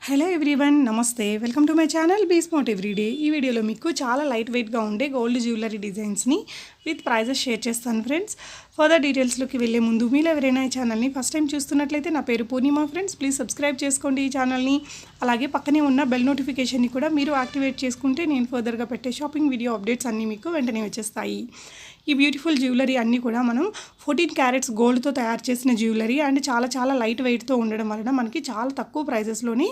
Hello everyone, నమస్తే. Welcome to my channel be smart everyday. ఈ వీడియోలో మీకు చాలా లైట్ వెయిట్గా ఉండే గోల్డ్ జ్యువెలరీ డిజైన్స్ని విత్ ప్రైజెస్ షేర్ చేస్తాను ఫ్రెండ్స్. ఫర్దర్ డీటెయిల్స్లోకి వెళ్ళే ముందు మీలో ఎవరైనా ఈ ఛానల్ని ఫస్ట్ టైం చూస్తున్నట్లయితే నా పేరు పూర్ణిమ ఫ్రెండ్స్. ప్లీజ్ సబ్స్క్రైబ్ చేసుకోండి ఈ ఛానల్ని. అలాగే పక్కనే ఉన్న బెల్ నోటిఫికేషన్ని కూడా మీరు యాక్టివేట్ చేసుకుంటే నేను ఫర్దర్గా పెట్టే షాపింగ్ వీడియో అప్డేట్స్ అన్నీ మీకు వెంటనే వచ్చేస్తాయి. ఈ బ్యూటిఫుల్ జ్యువెలరీ అన్నీ కూడా మనం 14 క్యారెట్స్ గోల్డ్తో తయారు చేసిన జ్యువెలరీ అండ్ చాలా లైట్ వెయిట్తో ఉండడం వలన మనకి చాలా తక్కువ ప్రైజెస్లోని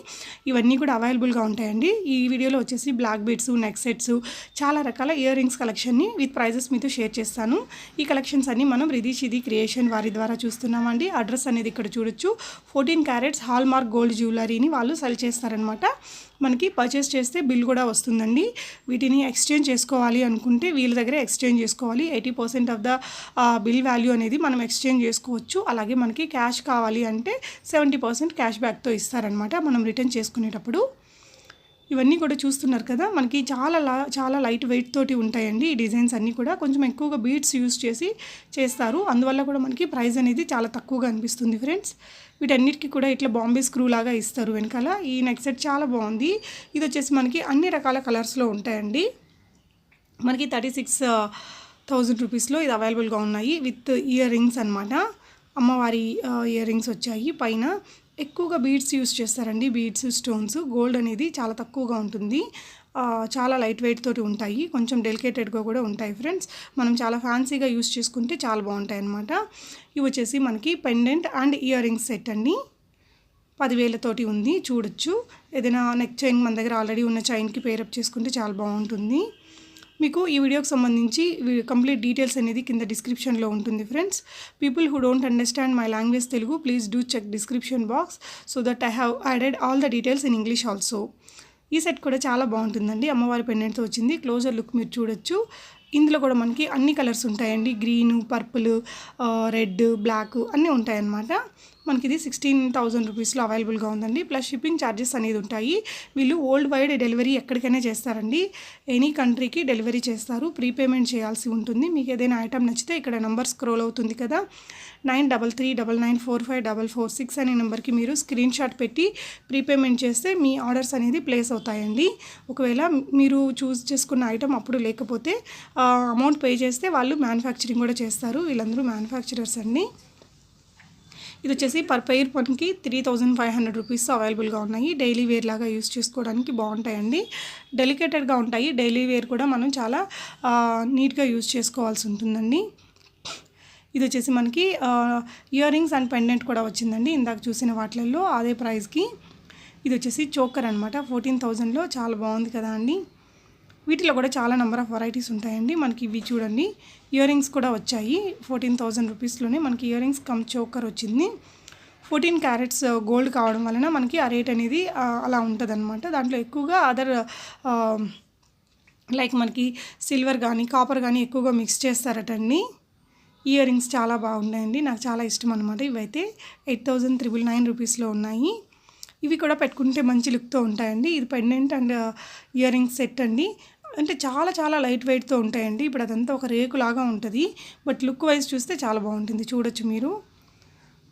ఇవన్నీ కూడా అవైలబుల్గా ఉంటాయండి. ఈ వీడియోలో వచ్చేసి బ్లాక్ బీడ్స్, నెక్ సెట్స్, చాలా రకాల ఇయర్ రింగ్స్ కలెక్షన్ని విత్ ప్రైజెస్ మీతో షేర్ చేస్తాను. ఈ కలెక్షన్స్ అన్ని మనం రిధి షిది క్రియేషన్ వారి ద్వారా చూస్తున్నామండి. అడ్రస్ అనేది ఇక్కడ చూడొచ్చు. 14 క్యారెట్స్ హాల్ మార్క్ గోల్డ్ జ్యువెలరీని వాళ్ళు సెల్ చేస్తారనమాట. మనకి పర్చేస్ చేస్తే బిల్ కూడా వస్తుందండి. వీటిని ఎక్స్చేంజ్ చేసుకోవాలి అనుకుంటే వీళ్ళ దగ్గర ఎక్స్చేంజ్ చేసుకోవాలి. 80% ఆఫ్ ద బిల్ వాల్యూ అనేది మనం ఎక్స్చేంజ్ చేసుకోవచ్చు. అలాగే మనకి క్యాష్ కావాలి అంటే 70% క్యాష్ బ్యాక్తో ఇస్తారనమాట మనం రిటర్న్ చేసుకునేటప్పుడు. ఇవన్నీ కూడా చూస్తున్నారు కదా, మనకి చాలా లైట్ వెయిట్ తోటి ఉంటాయండి. ఈ డిజైన్స్ అన్నీ కూడా కొంచెం ఎక్కువగా బీడ్స్ యూస్ చేసి చేస్తారు. అందువల్ల కూడా మనకి ప్రైస్ అనేది చాలా తక్కువగా అనిపిస్తుంది ఫ్రెండ్స్. వీటన్నిటికీ కూడా ఇట్లా బాంబే స్క్రూ లాగా ఇస్తారు వెనకాల. ఈ నెక్ సెట్ చాలా బాగుంది. ఇది వచ్చేసి మనకి అన్ని రకాల కలర్స్లో ఉంటాయండి. మనకి 36,000 రూపీస్లో ఇది అవైలబుల్గా ఉన్నాయి విత్ ఇయర్ రింగ్స్ అనమాట. అమ్మవారి ఇయర్ రింగ్స్ వచ్చాయి. పైన ఎక్కువగా బీడ్స్ యూస్ చేస్తారండి. Beads, stones. గోల్డ్ అనేది చాలా తక్కువగా ఉంటుంది. చాలా లైట్ వెయిట్ తోటి ఉంటాయి. కొంచెం డెలికేటెడ్గా కూడా ఉంటాయి ఫ్రెండ్స్. మనం చాలా ఫ్యాన్సీగా యూస్ చేసుకుంటే చాలా బాగుంటాయి అన్నమాట. ఇవి వచ్చేసి మనకి pendant and ear rings set అండి. 10,000 తోటి ఉంది, చూడొచ్చు. ఏదైనా నెక్ చైన్ మన దగ్గర ఆల్రెడీ ఉన్న చైన్కి పేరప్ చేసుకుంటే చాలా బాగుంటుంది. మీకు ఈ వీడియోకి సంబంధించి కంప్లీట్ డీటెయిల్స్ అనేది కింద డిస్క్రిప్షన్లో ఉంటుంది friends. People who don't understand my language Telugu, please do check description box so that I have added all the details in English also. ఈ సెట్ కూడా చాలా బాగుంటుందండి. అమ్మవారి పెండెంట్తో వచ్చింది. క్లోజర్ లుక్ మీరు చూడొచ్చు. ఇందులో కూడా మనకి అన్ని కలర్స్ ఉంటాయండి. గ్రీను, పర్పుల్, రెడ్, బ్లాక్ అన్నీ ఉంటాయన్నమాట. మనకి ఇది 16,000 రూపీస్లో అవైలబుల్గా ఉందండి. ప్లస్ షిప్పింగ్ ఛార్జెస్ అనేది ఉంటాయి. వీళ్ళు వరల్డ్ వైడ్ డెలివరీ ఎక్కడికైనా చేస్తారండి. ఎనీ కంట్రీకి డెలివరీ చేస్తారు. ప్రీపేమెంట్ చేయాల్సి ఉంటుంది. మీకు ఏదైనా ఐటమ్ నచ్చితే ఇక్కడ నెంబర్ స్క్రోల్ అవుతుంది కదా, 9339945446 అనే నెంబర్కి మీరు స్క్రీన్ షాట్ పెట్టి ప్రీపేమెంట్ చేస్తే మీ ఆర్డర్స్ అనేది ప్లేస్ అవుతాయండి. ఒకవేళ మీరు చూస్ చేసుకున్న ఐటమ్ అప్పుడు లేకపోతే అమౌంట్ పే చేస్తే వాళ్ళు మ్యానుఫ్యాక్చరింగ్ కూడా చేస్తారు. వీళ్ళందరూ మ్యానుఫ్యాక్చరర్స్ అండి. ఇది వచ్చేసి పర్ పెయిర్ మనకి 3,500 రూపీస్ అవైలబుల్గా ఉన్నాయి. డైలీ వేర్ లాగా యూస్ చేసుకోవడానికి బాగుంటాయండి. డెలికేటెడ్గా ఉంటాయి. డైలీ వేర్ కూడా మనం చాలా నీట్గా యూస్ చేసుకోవాల్సి ఉంటుందండి. ఇది వచ్చేసి మనకి ఇయర్ రింగ్స్ అండ్ పెండెంట్ కూడా వచ్చిందండి. ఇందాక చూసిన వాటిల్లో అదే ప్రైస్కి. ఇది వచ్చేసి చోకర్ అనమాట. 14,000లో చాలా బాగుంది కదా అండి. వీటిలో కూడా చాలా నెంబర్ ఆఫ్ వెరైటీస్ ఉంటాయండి. మనకి ఇవి చూడండి, ఇయర్ రింగ్స్ కూడా వచ్చాయి. 14,000 రూపీస్లోనే మనకి ఇయర్ రింగ్స్ కమ్ చోకర్ వచ్చింది. 14 క్యారెట్స్ గోల్డ్ కావడం వలన మనకి ఆ రేట్ అనేది అలా ఉంటుంది అనమాట. దాంట్లో ఎక్కువగా అదర్ లైక్ మనకి సిల్వర్ కానీ కాపర్ కానీ ఎక్కువగా మిక్స్ చేస్తారటండి. ఇయర్ రింగ్స్ చాలా బాగున్నాయండి. నాకు చాలా ఇష్టం అనమాట. ఇవైతే 8,999 రూపీస్లో ఉన్నాయి. ఇవి కూడా పెట్టుకుంటే మంచి లుక్తో ఉంటాయండి. ఇది pendant and ear rings set అండి. అంటే చాలా లైట్ వెయిట్తో ఉంటాయండి. ఇప్పుడు అదంతా ఒక రేకులాగా ఉంటుంది, బట్ లుక్ వైజ్ చూస్తే చాలా బాగుంటుంది. చూడొచ్చు మీరు.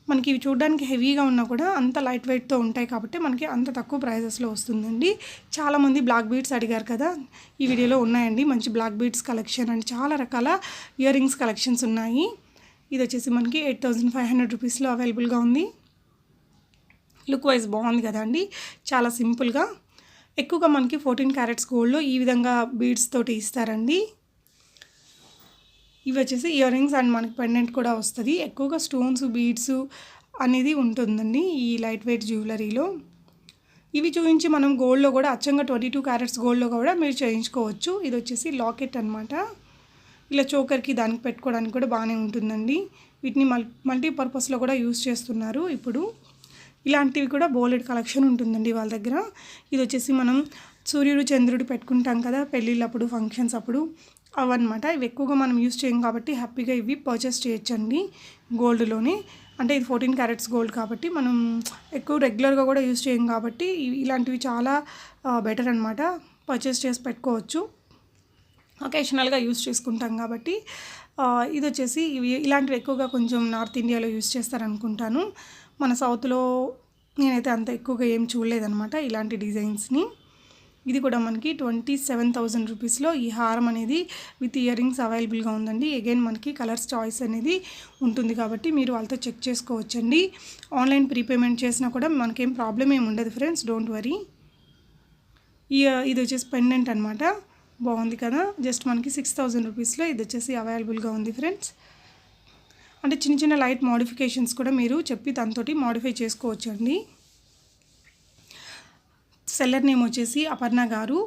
మనకి ఇవి చూడడానికి హెవీగా ఉన్నా కూడా అంత లైట్ వెయిట్తో ఉంటాయి కాబట్టి మనకి అంత తక్కువ ప్రైజెస్లో వస్తుందండి. చాలామంది బ్లాక్ బీడ్స్ అడిగారు కదా, ఈ వీడియోలో ఉన్నాయండి మంచి బ్లాక్ బీడ్స్ కలెక్షన్ అండ్ చాలా రకాల ఇయర్ రింగ్స్ కలెక్షన్స్ ఉన్నాయి. ఇది వచ్చేసి మనకి 8,500 రూపీస్లో అవైలబుల్గా ఉంది. లుక్ వైజ్ బాగుంది కదా అండి. చాలా సింపుల్గా ఎక్కువగా మనకి 14 క్యారెట్స్ గోల్డ్లో ఈ విధంగా బీడ్స్ తోటి ఇస్తారండి. ఇవి వచ్చేసి ఇయర్ రింగ్స్ అండ్ మనకి పెండెంట్ కూడా వస్తుంది. ఎక్కువగా స్టోన్స్, బీడ్స్ అనేది ఉంటుందండి ఈ లైట్ వెయిట్ జ్యువెలరీలో. ఇవి చూపించి మనం గోల్డ్లో కూడా అచ్చంగా 22 క్యారెట్స్ గోల్డ్లో కూడా మీరు చేయించుకోవచ్చు. ఇది వచ్చేసి లాకెట్ అనమాట. ఇలా చోకర్కి దానికి పెట్టుకోవడానికి కూడా బాగానే ఉంటుందండి. వీటిని మల్టీపర్పస్లో కూడా యూస్ చేస్తున్నారు ఇప్పుడు. ఇలాంటివి కూడా బోలెడ్ కలెక్షన్ ఉంటుందండి వాళ్ళ దగ్గర. ఇది వచ్చేసి మనం సూర్యుడు, చంద్రుడు పెట్టుకుంటాం కదా పెళ్ళిళ్ళప్పుడు, ఫంక్షన్స్ అప్పుడు, అవన్నమాట. ఇవి ఎక్కువగా మనం యూస్ చేయం కాబట్టి హ్యాపీగా ఇవి పర్చేస్ చేయొచ్చండి గోల్డ్లోనే. అంటే ఇది 14 క్యారెట్స్ గోల్డ్ కాబట్టి మనం ఎక్కువ రెగ్యులర్గా కూడా యూస్ చేయం కాబట్టి ఇలాంటివి చాలా బెటర్ అనమాట. పర్చేస్ చేసి పెట్టుకోవచ్చు. ఒకేషనల్గా యూస్ చేసుకుంటాం కాబట్టి. ఇది వచ్చేసి ఇలాంటివి ఎక్కువగా కొంచెం నార్త్ ఇండియాలో యూస్ చేస్తారనుకుంటాను. మన సౌత్లో నేనైతే అంత ఎక్కువగా ఏం చూడలేదన్నమాట ఇలాంటి డిజైన్స్ని. ఇది కూడా మనకి 27,000 రూపీస్లో ఈ హారం అనేది విత్ ఇయర్ రింగ్స్ అవైలబుల్గా ఉందండి. అగైన్ మనకి కలర్స్ చాయిస్ అనేది ఉంటుంది కాబట్టి మీరు వాళ్ళతో చెక్ చేసుకోవచ్చండి. ఆన్లైన్ ప్రీపేమెంట్ చేసినా కూడా మనకేం ప్రాబ్లం ఏమి ఉండదు ఫ్రెండ్స్, డోంట్ వరీ. ఇది వచ్చేసి పెండెంట్ అనమాట. బాగుంది కదా, జస్ట్ మనకి 6,000 రూపీస్లో ఇది వచ్చేసి అవైలబుల్గా ఉంది ఫ్రెండ్స్. అంటే చిన్న చిన్న లైట్ మోడిఫికేషన్స్ కూడా మీరు చెప్పి దాంతోటి మోడిఫై చేసుకోవచ్చు అండి. సెల్లర్ నేమ్ వచ్చేసి అపర్ణ గారు.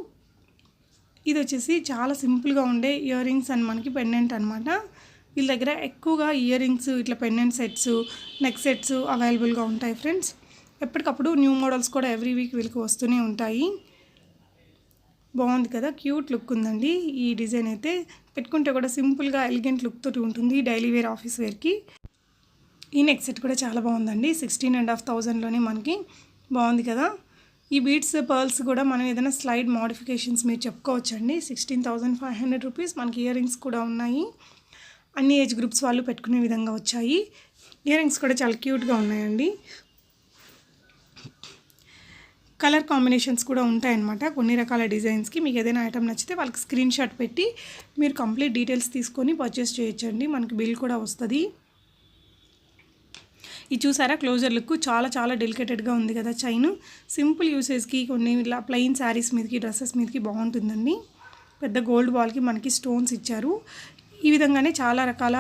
ఇది వచ్చేసి చాలా సింపుల్గా ఉండే ఇయర్ రింగ్స్ అండ్ మనకి పెండెంట్ అనమాట. వీళ్ళ దగ్గర ఎక్కువగా ఇయర్ రింగ్స్ ఇట్లా పెండెంట్ సెట్స్, నెక్ సెట్స్ అవైలబుల్గా ఉంటాయి ఫ్రెండ్స్. ఎప్పటికప్పుడు న్యూ మోడల్స్ కూడా ఎవ్రీ వీక్ వీళ్ళకి వస్తూనే ఉంటాయి. బాగుంది కదా, క్యూట్ లుక్ ఉందండి. ఈ డిజైన్ అయితే పెట్టుకుంటే కూడా సింపుల్గా ఎలిగెంట్ లుక్ తోటి ఉంటుంది డైలీ వేర్, ఆఫీస్ వేర్కి. ఈ నెక్ సెట్ కూడా చాలా బాగుందండి. 16,500లోనే మనకి బాగుంది కదా. ఈ బీడ్స్ పర్ల్స్ కూడా మనం ఏదైనా స్లైడ్ మోడిఫికేషన్స్ మీరు చెప్పుకోవచ్చండి. 16,500 రూపీస్. మనకి ఇయర్ రింగ్స్ కూడా ఉన్నాయి, అన్ని ఏజ్ గ్రూప్స్ వాళ్ళు పెట్టుకునే విధంగా వచ్చాయి. ఇయర్ రింగ్స్ కూడా చాలా క్యూట్గా ఉన్నాయండి. కలర్ కాంబినేషన్స్ కూడా ఉంటాయన్నమాట కొన్ని రకాల డిజైన్స్కి. మీకు ఏదైనా ఐటమ్ నచ్చితే వాళ్ళకి స్క్రీన్ షాట్ పెట్టి మీరు కంప్లీట్ డీటెయిల్స్ తీసుకొని పర్చేస్ చేయొచ్చండి. మనకి బిల్ కూడా వస్తుంది. ఇది చూసారా క్లోజర్ లుక్, చాలా చాలా డెలికేటెడ్గా ఉంది కదా చైన్. సింపుల్ యూసేజ్కి కొన్ని ఇలా ప్లెయిన్ శారీస్ మీదకి, డ్రెస్సెస్ మీదకి బాగుంటుందండి. పెద్ద గోల్డ్ బాల్కి మనకి స్టోన్స్ ఇచ్చారు. ఈ విధంగానే చాలా రకాల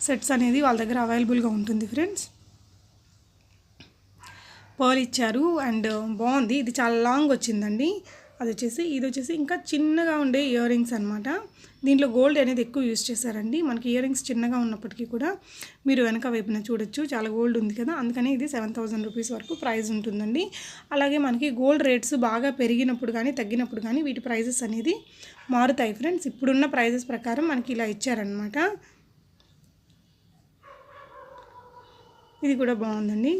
సెట్స్ అనేది వాళ్ళ దగ్గర అవైలబుల్గా ఉంటుంది ఫ్రెండ్స్. పర్ల్ ఇచ్చారు అండ్ బాగుంది. ఇది చాలా లాంగ్ వచ్చిందండి. ఇది వచ్చేసి ఇంకా చిన్నగా ఉండే ఇయర్ రింగ్స్ అనమాట. దీంట్లో గోల్డ్ అనేది ఎక్కువ యూజ్ చేశారండి. మనకి ఇయర్ రింగ్స్ చిన్నగా ఉన్నప్పటికీ కూడా మీరు వెనక వైపున చూడొచ్చు చాలా గోల్డ్ ఉంది కదా, అందుకని ఇది 7,000 రూపీస్ వరకు ప్రైస్ ఉంటుందండి. అలాగే మనకి గోల్డ్ రేట్స్ బాగా పెరిగినప్పుడు కానీ తగ్గినప్పుడు కానీ వీటి ప్రైజెస్ అనేది మారుతాయి ఫ్రెండ్స్. ఇప్పుడున్న ప్రైజెస్ ప్రకారం మనకి ఇలా ఇచ్చారనమాట. ఇది కూడా బాగుందండి.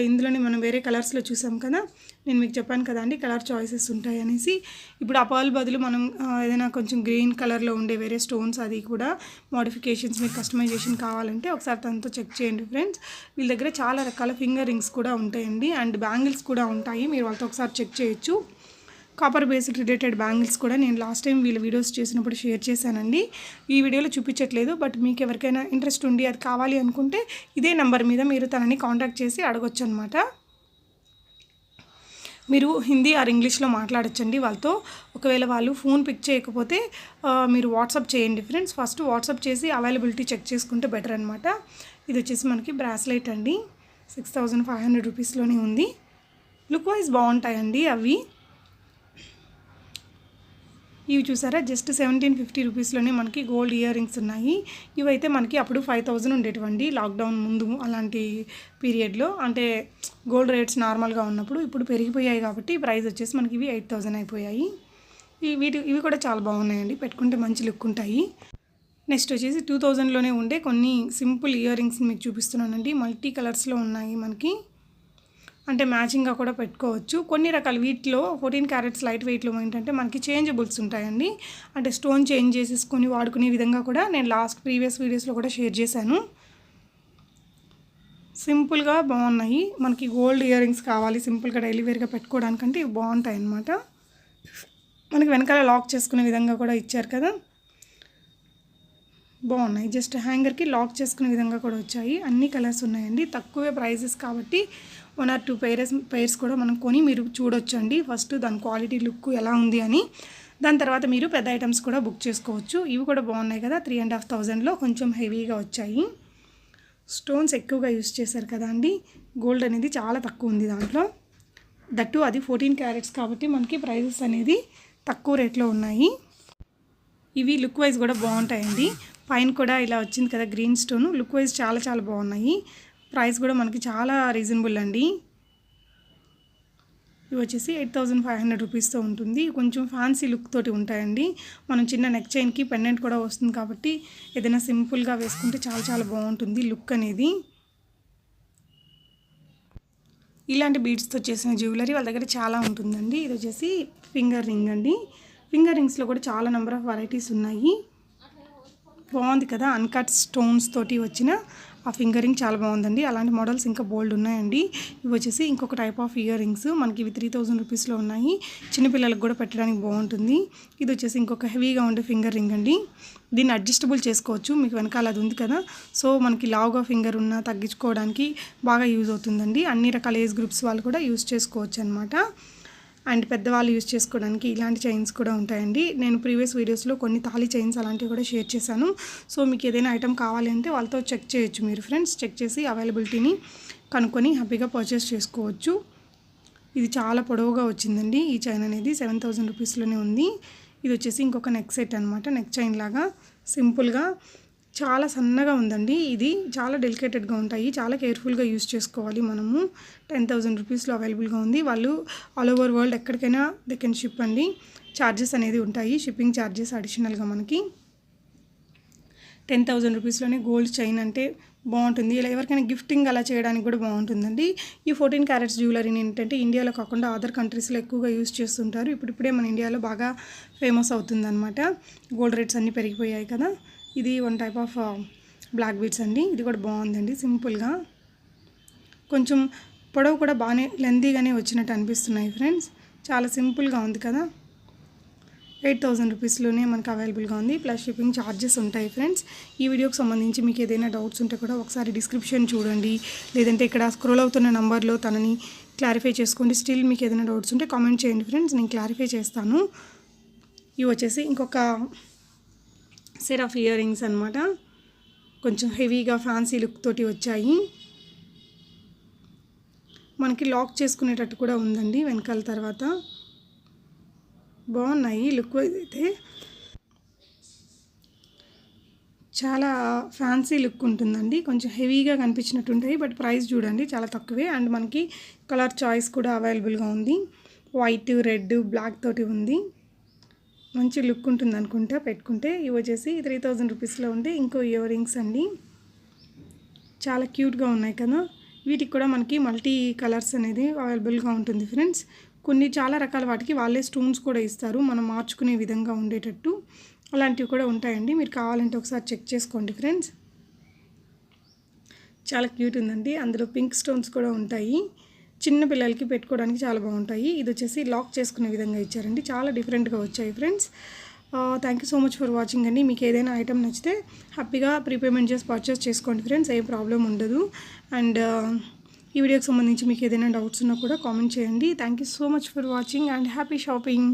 ఇందులోనే మనం వేరే కలర్స్లో చూసాం కదా, నేను మీకు చెప్పాను కదా అండి కలర్ చాయిసెస్ ఉంటాయి అనేసి. ఇప్పుడు ఆ పర్ల్ బదులు మనం ఏదైనా కొంచెం గ్రీన్ కలర్లో ఉండే వేరే స్టోన్స్ అది కూడా మోడిఫికేషన్స్ మీకు కస్టమైజేషన్ కావాలంటే ఒకసారి తనతో చెక్ చేయండి ఫ్రెండ్స్. వీళ్ళ దగ్గర చాలా రకాల ఫింగర్ రింగ్స్ కూడా ఉంటాయండి అండ్ బ్యాంగిల్స్ కూడా ఉంటాయి. మీరు వాళ్ళతో ఒకసారి చెక్ చేయొచ్చు. కాపర్ బేస్డ్ రిలేటెడ్ బ్యాంగిల్స్ కూడా నేను లాస్ట్ టైం వీళ్ళ వీడియోస్ చేసినప్పుడు షేర్ చేశానండి. ఈ వీడియోలో చూపించట్లేదు, బట్ మీకు ఎవరికైనా ఇంట్రెస్ట్ ఉండి అది కావాలి అనుకుంటే ఇదే నెంబర్ మీద మీరు తనని కాంటాక్ట్ చేసి అడగొచ్చు అనమాట. మీరు హిందీ ఆర్ ఇంగ్లీష్లో మాట్లాడచ్చండి వాళ్ళతో. ఒకవేళ వాళ్ళు ఫోన్ పిక్ చేయకపోతే మీరు వాట్సాప్ చేయండి ఫ్రెండ్స్. ఫస్ట్ వాట్సాప్ చేసి అవైలబిలిటీ చెక్ చేసుకుంటే బెటర్ అనమాట. ఇది వచ్చేసి మనకి బ్రాస్లెట్ అండి. 6,500 రూపీస్లోనే ఉంది. లుక్ వైజ్ బాగుంటాయండి అవి. ఇవి చూసారా జస్ట్ 1,750 రూపీస్లోనే మనకి గోల్డ్ ఇయర్ రింగ్స్ ఉన్నాయి. ఇవైతే మనకి అప్పుడు 5,000 ఉండేటివండి లాక్డౌన్ ముందు అలాంటి పీరియడ్లో. అంటే గోల్డ్ రేట్స్ నార్మల్గా ఉన్నప్పుడు. ఇప్పుడు పెరిగిపోయాయి కాబట్టి ప్రైస్ వచ్చేసి మనకి ఇవి 8,000 అయిపోయాయి. ఇవి కూడా చాలా బాగున్నాయండి, పెట్టుకుంటే మంచి లుక్ ఉంటాయి. నెక్స్ట్ వచ్చేసి 2,000లోనే ఉండే కొన్ని సింపుల్ ఇయర్ రింగ్స్ మీకు చూపిస్తున్నానండి. మల్టీ కలర్స్లో ఉన్నాయి మనకి, అంటే మ్యాచింగ్గా కూడా పెట్టుకోవచ్చు. కొన్ని రకాల వీటిలో 14 క్యారెట్స్ లైట్ వెయిట్లో ఏంటంటే మనకి చేంజబుల్స్ ఉంటాయండి. అంటే స్టోన్ చేంజ్ చేసేసుకొని వాడుకునే విధంగా కూడా నేను ప్రీవియస్ వీడియోస్లో కూడా షేర్ చేశాను. సింపుల్గా బాగున్నాయి. మనకి గోల్డ్ ఇయర్ రింగ్స్ కావాలి సింపుల్గా డైలీ వేర్గా పెట్టుకోవడానికంటే ఇవి బాగుంటాయి అన్నమాట. మనకి వెనకాల లాక్ చేసుకునే విధంగా కూడా ఇచ్చారు కదా, బాగున్నాయి. జస్ట్ హ్యాంగర్కి లాక్ చేసుకునే విధంగా కూడా వచ్చాయి. అన్ని కలర్స్ ఉన్నాయండి. తక్కువే ప్రైజెస్ కాబట్టి 1 or 2 పైర్స్ కూడా మనం కొని మీరు చూడొచ్చండి. ఫస్ట్ దాని క్వాలిటీ లుక్ ఎలా ఉంది అని, దాని తర్వాత మీరు పెద్ద ఐటమ్స్ కూడా బుక్ చేసుకోవచ్చు. ఇవి కూడా బాగున్నాయి కదా, 3,500లో కొంచెం హెవీగా వచ్చాయి. స్టోన్స్ ఎక్కువగా యూస్ చేశారు కదా అండి. గోల్డ్ అనేది చాలా తక్కువ ఉంది దాంట్లో. దట్టు అది 14 క్యారెట్స్ కాబట్టి మనకి ప్రైజెస్ అనేది తక్కువ రేట్లో ఉన్నాయి. ఇవి లుక్ వైజ్ కూడా బాగుంటాయండి. పైన కూడా ఇలా వచ్చింది కదా గ్రీన్ స్టోన్, లుక్ వైజ్ చాలా చాలా బాగున్నాయి. ప్రైస్ కూడా మనకి చాలా రీజనబుల్ అండి. ఇవి వచ్చేసి 8,500 రూపీస్తో ఉంటుంది. కొంచెం ఫ్యాన్సీ లుక్ తోటి ఉంటాయండి. మనం చిన్న నెక్ చైన్కి పెండెంట్ కూడా వస్తుంది కాబట్టి ఏదైనా సింపుల్గా వేసుకుంటే చాలా చాలా బాగుంటుంది లుక్ అనేది. ఇలాంటి బీడ్స్తో చేసిన జ్యువెలరీ వాళ్ళ దగ్గర చాలా ఉంటుందండి. ఇది వచ్చేసి ఫింగర్ రింగ్ అండి. ఫింగర్ రింగ్స్లో కూడా చాలా నెంబర్ ఆఫ్ వెరైటీస్ ఉన్నాయి. బాగుంది కదా, అన్కట్ స్టోన్స్ తోటి వచ్చిన ఆ ఫింగరింగ్ చాలా బాగుందండి. అలాంటి మోడల్స్ ఇంకా బోల్డ్ ఉన్నాయండి. ఇవి వచ్చేసి ఇంకొక టైప్ ఆఫ్ ఇయర్ రింగ్స్, మనకి ఇవి 3000 రూపీస్లో ఉన్నాయి. చిన్నపిల్లలకు కూడా పెట్టడానికి బాగుంటుంది. ఇది వచ్చేసి ఇంకొక హెవీగా ఉండే ఫింగర్ రింగ్ అండి. దీన్ని అడ్జస్టబుల్ చేసుకోవచ్చు, మీకు వెనకాల అది ఉంది కదా, సో మనకి లావుగా ఫింగర్ ఉన్నా తగ్గించుకోవడానికి బాగా యూజ్ అవుతుందండి. అన్ని రకాల ఏజ్ గ్రూప్స్ వాళ్ళు కూడా యూజ్ చేసుకోవచ్చు అనమాట. అండ్ పెద్దవాళ్ళు యూజ్ చేసుకోవడానికి ఇలాంటి చైన్స్ కూడా ఉంటాయండి. నేను ప్రీవియస్ వీడియోస్లో కొన్ని తాళి చైన్స్ అలాంటివి కూడా షేర్ చేశాను. సో మీకు ఏదైనా ఐటమ్ కావాలి అంటే వాళ్ళతో చెక్ చేయొచ్చు మీరు ఫ్రెండ్స్. చెక్ చేసి అవైలబిలిటీని కనుక్కొని హ్యాపీగా పర్చేస్ చేసుకోవచ్చు. ఇది చాలా పొడవుగా వచ్చిందండి. ఈ చైన్ అనేది 7000 రూపీస్లోనే ఉంది. ఇది వచ్చేసి ఇంకొక నెక్ సెట్ అనమాట. నెక్ చైన్ లాగా సింపుల్గా చాలా సన్నగా ఉందండి. ఇది చాలా డెలికేటెడ్గా ఉంటాయి, చాలా కేర్ఫుల్గా యూజ్ చేసుకోవాలి మనము. 10,000 రూపీస్లో అవైలబుల్గా ఉంది. వాళ్ళు ఆల్ ఓవర్ వరల్డ్ ఎక్కడికైనా దే కెన్ షిప్ అండి. ఛార్జెస్ అనేది ఉంటాయి, షిప్పింగ్ ఛార్జెస్ అడిషనల్గా మనకి. 10,000 రూపీస్లోనే గోల్డ్ చైన్ అంటే బాగుంటుంది. ఇలా ఎవరికైనా గిఫ్టింగ్ అలా చేయడానికి కూడా బాగుంటుందండి. ఈ 14 క్యారెట్స్ జ్యువెలరీని ఏంటంటే ఇండియాలో కాకుండా అదర్ కంట్రీస్లో ఎక్కువగా యూజ్ చేస్తుంటారు. ఇప్పుడిప్పుడే మన ఇండియాలో బాగా ఫేమస్ అవుతుందన్నమాట. గోల్డ్ రేట్స్ అన్నీ పెరిగిపోయాయి కదా. ఇది one type of black beads అండి. ఇది కూడా బాగుందండి, సింపుల్గా కొంచెం పొడవు కూడా బాగానే లెందీగానే వచ్చినట్టు అనిపిస్తున్నాయి ఫ్రెండ్స్. చాలా సింపుల్గా ఉంది కదా. 8,000 రూపీస్లోనే మనకు అవైలబుల్గా ఉంది, ప్లస్ షిప్పింగ్ ఛార్జెస్ ఉంటాయి ఫ్రెండ్స్. ఈ వీడియోకి సంబంధించి మీకు ఏదైనా డౌట్స్ ఉంటే కూడా ఒకసారి డిస్క్రిప్షన్ చూడండి, లేదంటే ఇక్కడ స్క్రోల్ అవుతున్న నెంబర్లో తనని క్లారిఫై చేసుకోండి. స్టిల్ మీకు ఏదైనా డౌట్స్ ఉంటే కామెంట్ చేయండి ఫ్రెండ్స్, నేను క్లారిఫై చేస్తాను. ఇవి వచ్చేసి ఇంకొక సెట్ ఆఫ్ ఇయర్ రింగ్స్ అనమాట. కొంచెం హెవీగా ఫ్యాన్సీ లుక్ తోటి వచ్చాయి. మనకి లాక్ చేసుకునేటట్టు కూడా ఉందండి వెనకాల. తర్వాత బాగున్నాయి లుక్ అయితే, చాలా ఫ్యాన్సీ లుక్ ఉంటుందండి. కొంచెం హెవీగా కనిపించినట్టు ఉంటాయి, బట్ ప్రైస్ చూడండి చాలా తక్కువే. అండ్ మనకి కలర్ చాయిస్ కూడా అవైలబుల్గా ఉంది. వైట్, రెడ్, బ్లాక్ తోటి ఉంది. మంచి లుక్ ఉంటుంది అనుకుంటా పెట్టుకుంటే. ఇవి వచ్చేసి 3000 రూపీస్లో ఉంటే ఇంకో ఇయర్ రింగ్స్ అండి. చాలా క్యూట్గా ఉన్నాయి కదా. వీటికి కూడా మనకి మల్టీ కలర్స్ అనేది అవైలబుల్గా ఉంటుంది ఫ్రెండ్స్. కొన్ని చాలా రకాల వాటికి వాళ్ళే స్టోన్స్ కూడా ఇస్తారు, మనం మార్చుకునే విధంగా ఉండేటట్టు. అలాంటివి కూడా ఉంటాయండి, మీరు కావాలంటే ఒకసారి చెక్ చేసుకోండి ఫ్రెండ్స్. చాలా క్యూట్ ఉందండి. అందులో పింక్ స్టోన్స్ కూడా ఉంటాయి. చిన్న పిల్లలకి పెట్టుకోవడానికి చాలా బాగుంటాయి. ఇది వచ్చేసి లాక్ చేసుకునే విధంగా ఇచ్చారండి. చాలా డిఫరెంట్గా వచ్చాయి friends. Thank you so much for watching అండి. మీకు ఏదైనా ఐటమ్ నచ్చితే హ్యాపీగా ప్రీపేమెంట్ చేసి పర్చేస్ చేసుకోండి ఫ్రెండ్స్, ఏం ప్రాబ్లం ఉండదు. అండ్ ఈ వీడియోకి సంబంధించి మీకు ఏదైనా డౌట్స్ ఉన్నా కూడా కామెంట్ చేయండి. Thank you so much for watching and happy shopping.